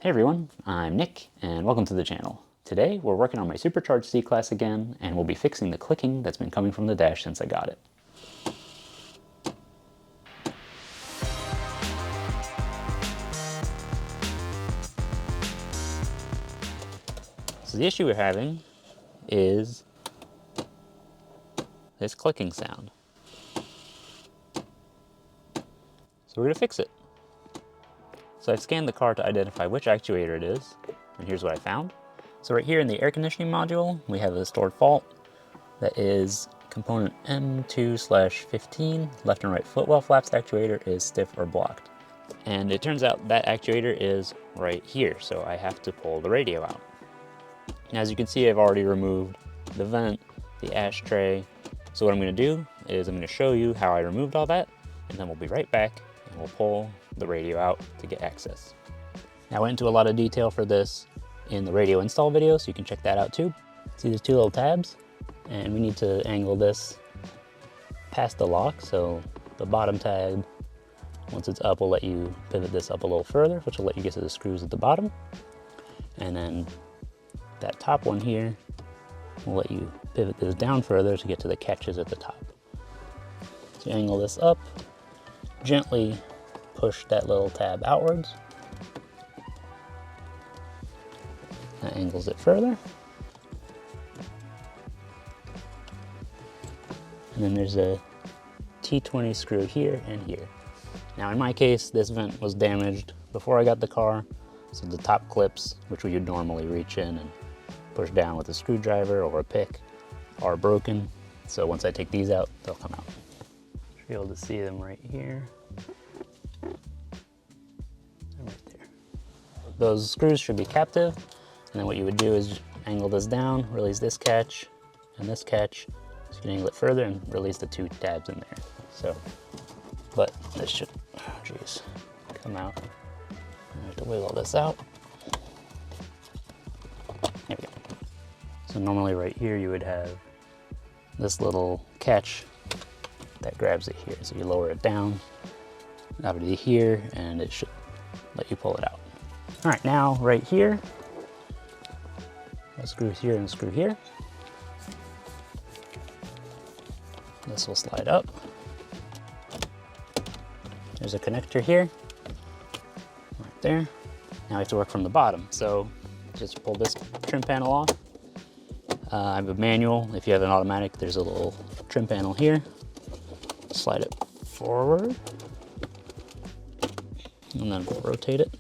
Hey everyone, I'm Nick, and welcome to the channel. Today we're working on my Supercharged C-Class again, and we'll be fixing the clicking that's been coming from the dash since I got it. So the issue we're having is this clicking sound. So we're going to fix it. So I've scanned the car to identify which actuator it is, and here's what I found. So right here in the air conditioning module, we have a stored fault that is component M2/15, left and right footwell flaps actuator is stiff or blocked. And it turns out that actuator is right here, so I have to pull the radio out. Now, as you can see, I've already removed the vent, the ashtray. So what I'm going to do is I'm going to show you how I removed all that, and then we'll be right back and we'll pull the radio out to get access. Now, I went into a lot of detail for this in the radio install video, so you can check that out too. See these two little tabs? And we need to angle this past the lock, so the bottom tab, once it's up, will let you pivot this up a little further, which will let you get to the screws at the bottom. And then that top one here will let you pivot this down further to get to the catches at the top. So you angle this up, gently push that little tab outwards. That angles it further. And then there's a T20 screw here and here. Now in my case, this vent was damaged before I got the car, so the top clips, which we would normally reach in and push down with a screwdriver or a pick, are broken. So once I take these out, they'll come out. Should be able to see them right here. And right there. Those screws should be captive. And then what you would do is angle this down, release this catch and this catch. So you can angle it further and release the two tabs in there. So, but this should, oh geez, come out. I have to wiggle this out. There we go. So normally right here you would have this little catch that grabs it here. So you lower it down, out to here, and it should let you pull it out. All right, now right here, a screw here and a screw here. This will slide up. There's a connector here, right there. Now I have to work from the bottom. So just pull this trim panel off. I have a manual. If you have an automatic, there's a little trim panel here. Slide it forward, and then we'll rotate it.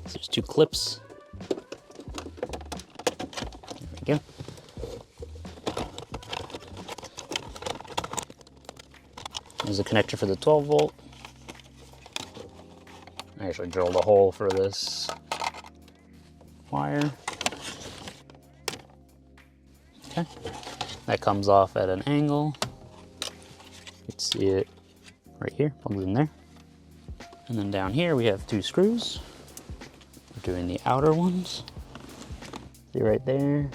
So there's two clips. There we go. There's a connector for the 12 volt. I actually drilled a hole for this wire. Okay, that comes off at an angle. You can see it right here, plugs in there. And then down here we have two screws. We're doing the outer ones. See right there.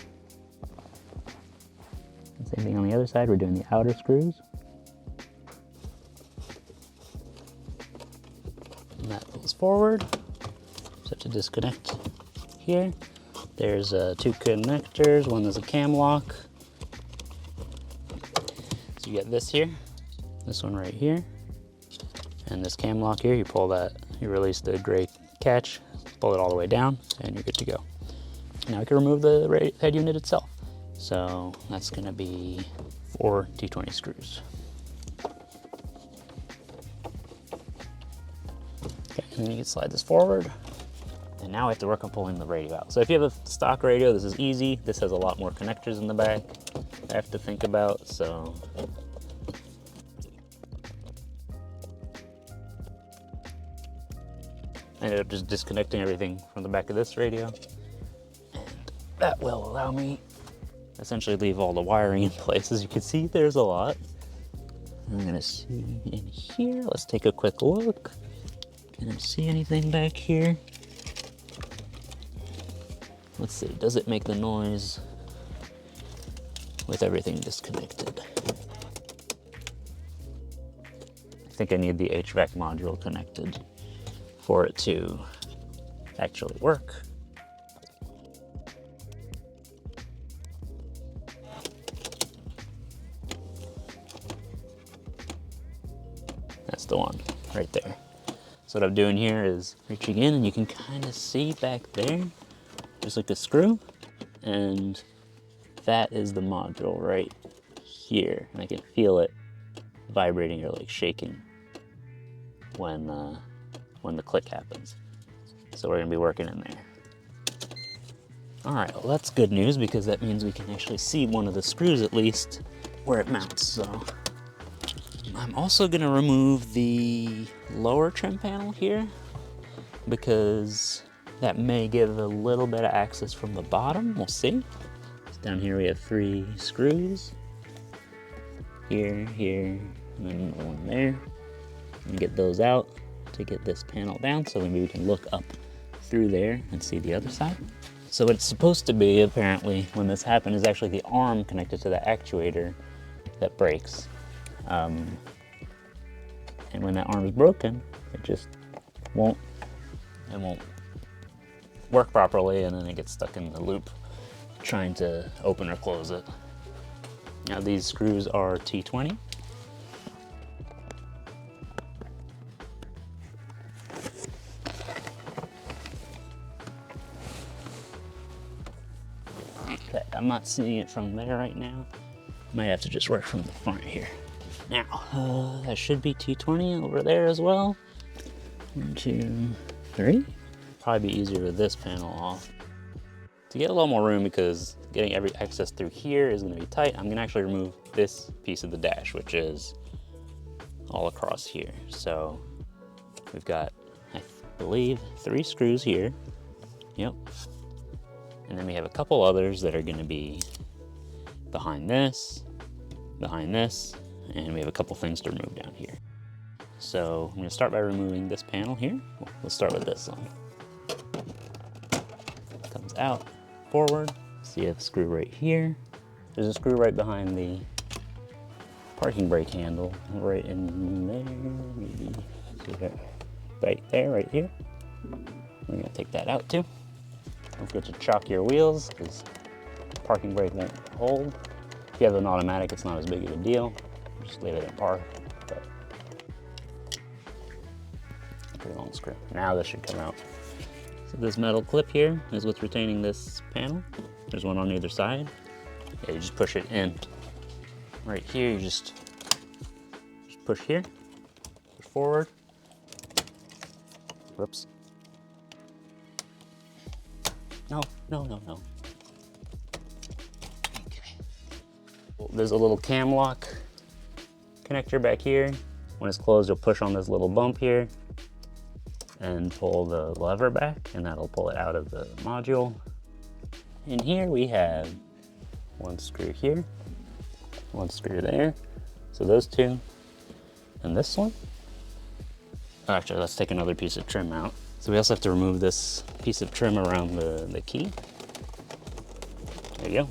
Same thing on the other side, we're doing the outer screws. And that goes forward. So to disconnect here. There's two connectors, one is a cam lock. So you get this here, this one right here, and this cam lock here, you pull that, you release the gray catch, pull it all the way down, and you're good to go. Now we can remove the head unit itself. So that's gonna be 4 T20 screws. Okay, and then you can slide this forward. And now I have to work on pulling the radio out. So if you have a stock radio, this is easy. This has a lot more connectors in the back I have to think about, so. I ended up just disconnecting everything from the back of this radio. And that will allow me essentially leave all the wiring in place. As you can see, there's a lot. I'm gonna see in here. Let's take a quick look. Can I see anything back here? Let's see, does it make the noise with everything disconnected? I think I need the HVAC module connected for it to actually work. That's the one right there. So what I'm doing here is reaching in, and you can kind of see back there, there's like a screw, and that is the module right here. And I can feel it vibrating or like shaking when the click happens. So we're gonna be working in there. All right, well that's good news because that means we can actually see one of the screws at least where it mounts. So I'm also gonna remove the lower trim panel here because that may give a little bit of access from the bottom. We'll see. So down here we have 3 screws. Here, here, and then one there. And get those out to get this panel down so maybe we can look up through there and see the other side. So what it's supposed to be, apparently, when this happened, is actually the arm connected to the actuator that breaks. And when that arm is broken, it just won't work properly, and then it gets stuck in the loop trying to open or close it. Now these screws are T20. Okay, I'm not seeing it from there right now. Might have to just work from the front here. Now, that should be T20 over there as well. 1, 2, 3. Probably be easier with this panel off. To get a little more room, because getting every access through here is gonna be tight, I'm gonna actually remove this piece of the dash, which is all across here. So we've got, I believe, 3 screws here. Yep. And then we have a couple others that are gonna be behind this, and we have a couple things to remove down here. So I'm gonna start by removing this panel here. Let's start with this one. Comes out, forward. See a screw right here. There's a screw right behind the parking brake handle, right in there, maybe. See that? Right there, right here. We're gonna take that out too. Don't forget to chock your wheels, because parking brake won't hold. If you have an automatic, it's not as big of a deal. Just leave it in park. But pretty long screw. Now this should come out. So this metal clip here is what's retaining this panel. There's one on either side. Yeah, you just push it in. Right here, you just push here, push forward. Whoops. No. Okay. Well, there's a little cam lock connector back here. When it's closed, you'll push on this little bump here and pull the lever back, and that'll pull it out of the module. In here we have 1 screw here, 1 screw there. So those 2, and this one. Actually, let's take another piece of trim out. So we also have to remove this piece of trim around the key. There you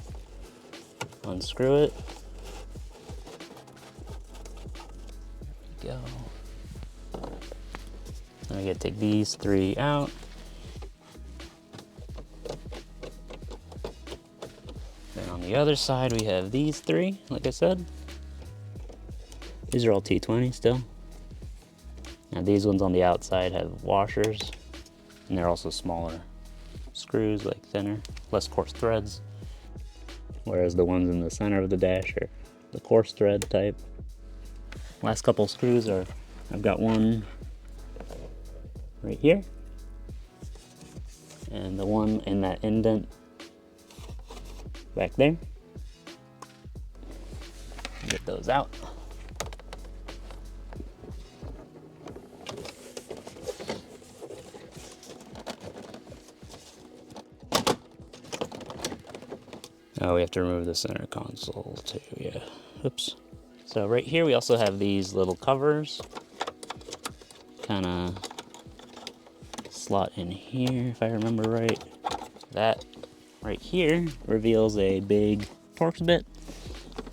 go. Unscrew it. There we go. Now we gotta take these 3 out. Then on the other side we have these 3, like I said. These are all T20 still. Now these ones on the outside have washers, and they're also smaller screws, like thinner, less coarse threads. Whereas the ones in the center of the dash are the coarse thread type. Last couple screws are, I've got one right here, and the one in that indent back there. Get those out. Oh, we have to remove the center console too, yeah. Oops. So right here we also have these little covers. Kind of slot in here, if I remember right. That right here reveals a big Torx bit,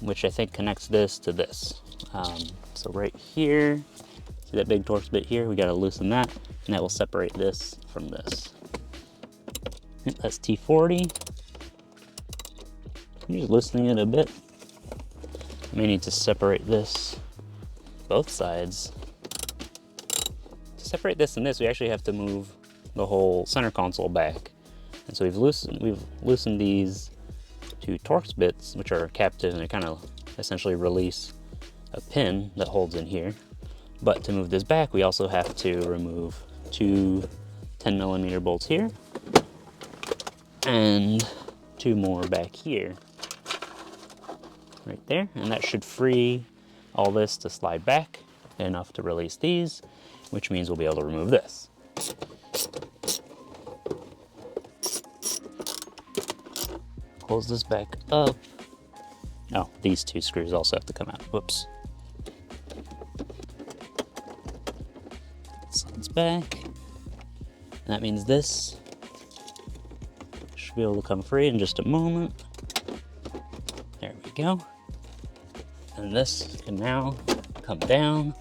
which I think connects this to this. So right here, see that big Torx bit here? We gotta loosen that, and that will separate this from this. Yep, that's T40. I'm just loosening it a bit. I may need to separate this, both sides, separate this and this, we actually have to move the whole center console back. And so we've loosened these two Torx bits, which are captive, and they kind of essentially release a pin that holds in here. But to move this back, we also have to remove two 10mm bolts here and two more back here, right there. And that should free all this to slide back enough to release these, which means we'll be able to remove this. Close this back up. Oh, these two screws also have to come out. Whoops. Slides back. And that means this should be able to come free in just a moment. There we go. And this can now come down.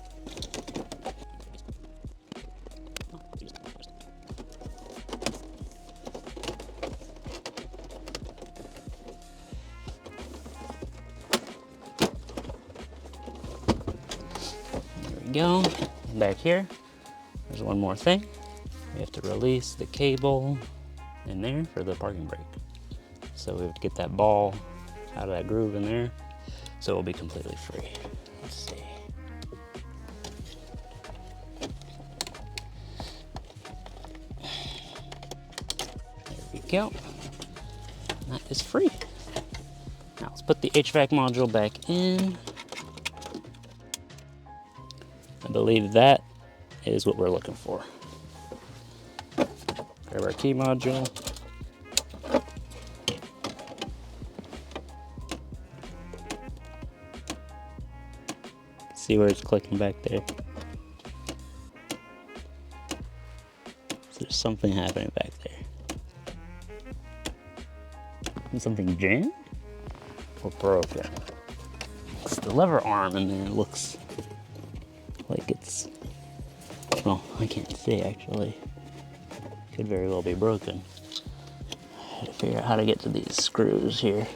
Go back here. There's one more thing. We have to release the cable in there for the parking brake. So we have to get that ball out of that groove in there, so it'll be completely free. Let's see. There we go. That is free. Now let's put the HVAC module back in. I believe that is what we're looking for. Grab our key module. See where it's clicking back there? So there's something happening back there. And something jammed or broken. It's the lever arm in there. It looks like it's, well, I can't see actually. Could very well be broken. I had to figure out how to get to these screws here.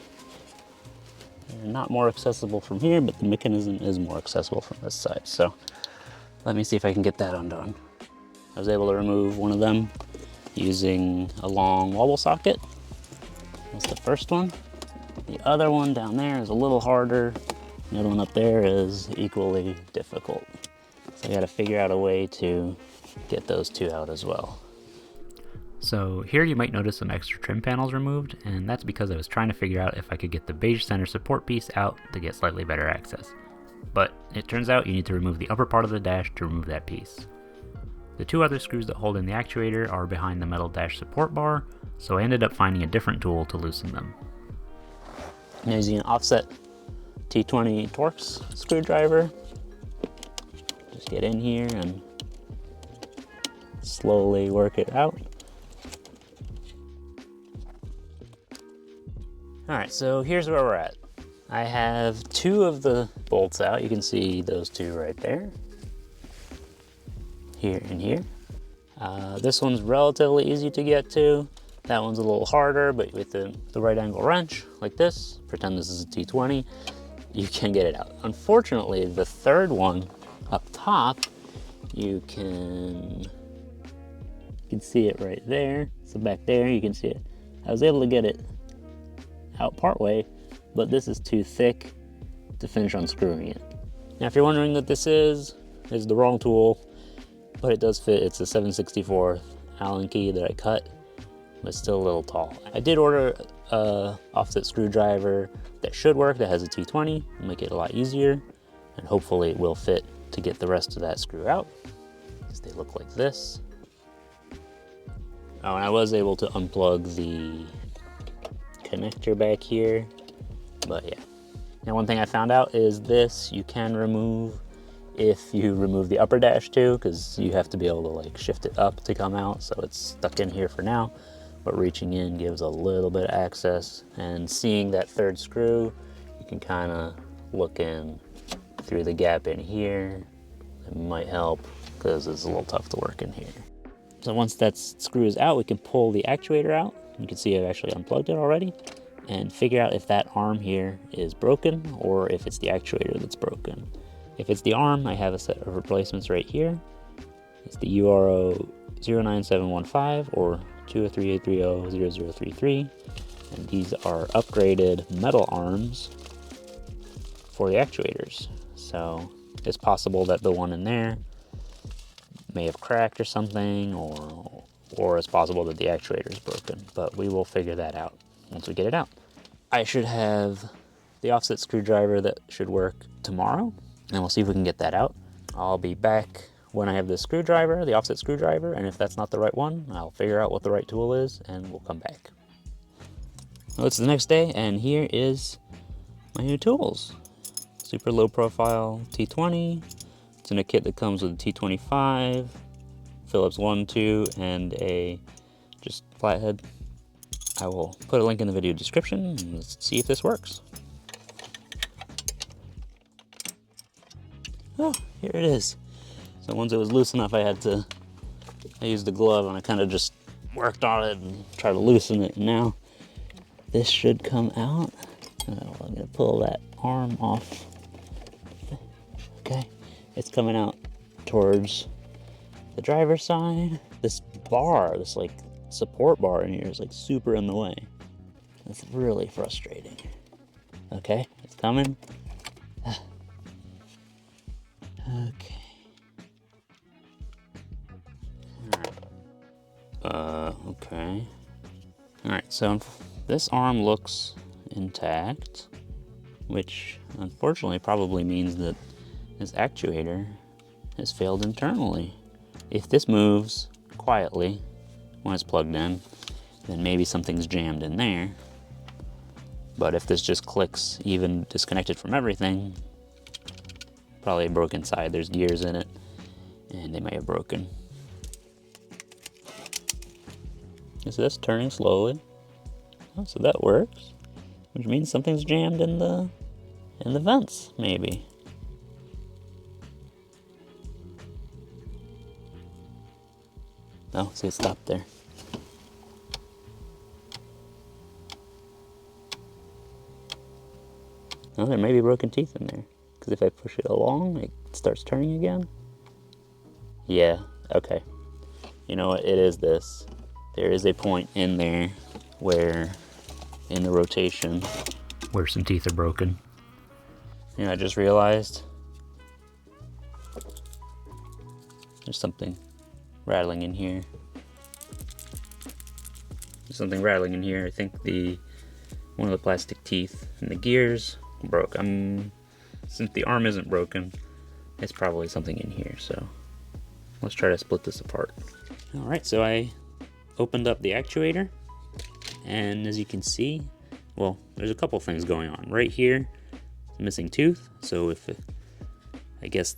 They're not more accessible from here, but the mechanism is more accessible from this side. So let me see if I can get that undone. I was able to remove one of them using a long wobble socket. That's the first one. The other one down there is a little harder. The other one up there is equally difficult. So I gotta figure out a way to get those two out as well. So here you might notice some extra trim panels removed, and that's because I was trying to figure out if I could get the beige center support piece out to get slightly better access. But it turns out you need to remove the upper part of the dash to remove that piece. The two other screws that hold in the actuator are behind the metal dash support bar, so I ended up finding a different tool to loosen them. I'm using an offset T20 Torx screwdriver. Just get in here and slowly work it out. All right, so here's where we're at. I have two of the bolts out. You can see those two right there. Here and here. This one's relatively easy to get to. That one's a little harder, but with the right angle wrench, like this, pretend this is a T20, you can get it out. Unfortunately, the third one up top, you can see it right there. So back there, you can see it. I was able to get it out partway, but this is too thick to finish unscrewing it. Now, if you're wondering what this is the wrong tool, but it does fit. It's a 7/64 Allen key that I cut, but it's still a little tall. I did order a offset screwdriver that should work, that has a T20, make it a lot easier, and hopefully it will fit to get the rest of that screw out, because they look like this. Oh, and I was able to unplug the connector back here, but yeah. Now, one thing I found out is this you can remove if you remove the upper dash too, because you have to be able to like shift it up to come out, so it's stuck in here for now, but reaching in gives a little bit of access, and seeing that third screw, you can kind of look in through the gap in here. It might help because it's a little tough to work in here. So once that screw is out, we can pull the actuator out. You can see I've actually unplugged it already, and figure out if that arm here is broken or if it's the actuator that's broken. If it's the arm, I have a set of replacements right here, It's the URO 09715 or 203-830-0033, and these are upgraded metal arms for the actuators. So it's possible that the one in there may have cracked or something, or it's possible that the actuator is broken, but we will figure that out once we get it out. I should have the offset screwdriver that should work tomorrow, and we'll see if we can get that out. I'll be back when I have the screwdriver, the offset screwdriver, and if that's not the right one, I'll figure out what the right tool is and we'll come back. Well, it's the next day, and here is my new tools. Super low profile T20. It's in a kit that comes with a T25, Phillips 1, 2, and a just flathead. I will put a link in the video description, and let's see if this works. Oh, here it is. So once it was loose enough, I used the glove and I kind of just worked on it and tried to loosen it. And now this should come out. Oh, I'm gonna pull that arm off. Okay, it's coming out towards the driver's side. This bar, this like support bar in here is like super in the way. That's really frustrating. Okay, it's coming. Okay. Okay. Alright, so this arm looks intact, which unfortunately probably means that this actuator has failed internally. If this moves quietly when it's plugged in, then maybe something's jammed in there. But if this just clicks even disconnected from everything, probably a broken side. There's gears in it, and they may have broken. So that's turning slowly. Oh, so that works, which means something's jammed in the vents, maybe. Oh, see, it stopped there. Oh, there may be broken teeth in there, because if I push it along, it starts turning again. Yeah, okay. You know what, it is this. There is a point in there where, in the rotation, where some teeth are broken. You know, I just realized there's something rattling in here. There's something rattling in here. I think one of the plastic teeth in the gears broke. Since the arm isn't broken, it's probably something in here, so let's try to split this apart. Alright, so I opened up the actuator, and as you can see, well, there's a couple things going on. Right here, missing tooth, so I guess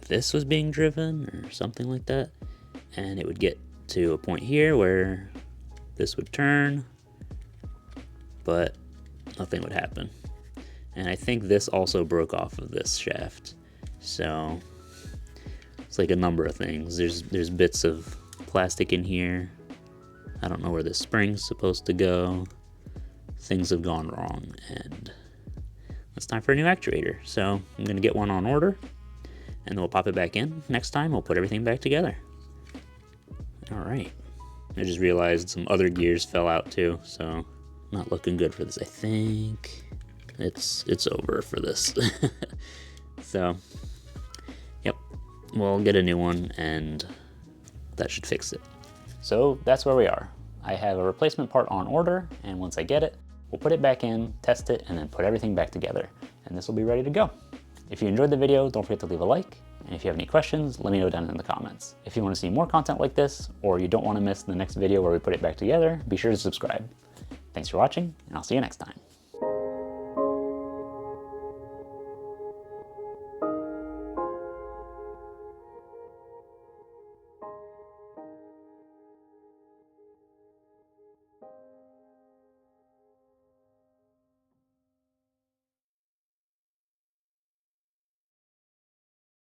this was being driven or something like that, and it would get to a point here where this would turn, but nothing would happen. And I think this also broke off of this shaft, so it's like a number of things. There's bits of plastic in here. I don't know where this spring's supposed to go. Things have gone wrong, and it's time for a new actuator. So I'm gonna get one on order, and then we'll pop it back in. Next time we'll put everything back together. All right. I just realized some other gears fell out too, so not looking good for this. I think it's over for this. So, yep, we'll get a new one, and that should fix it. So that's where we are. I have a replacement part on order, and once I get it, we'll put it back in, test it, and then put everything back together, and this will be ready to go. If you enjoyed the video, don't forget to leave a like, and if you have any questions, let me know down in the comments. If you want to see more content like this, or you don't want to miss the next video where we put it back together, be sure to subscribe. Thanks for watching, and I'll see you next time.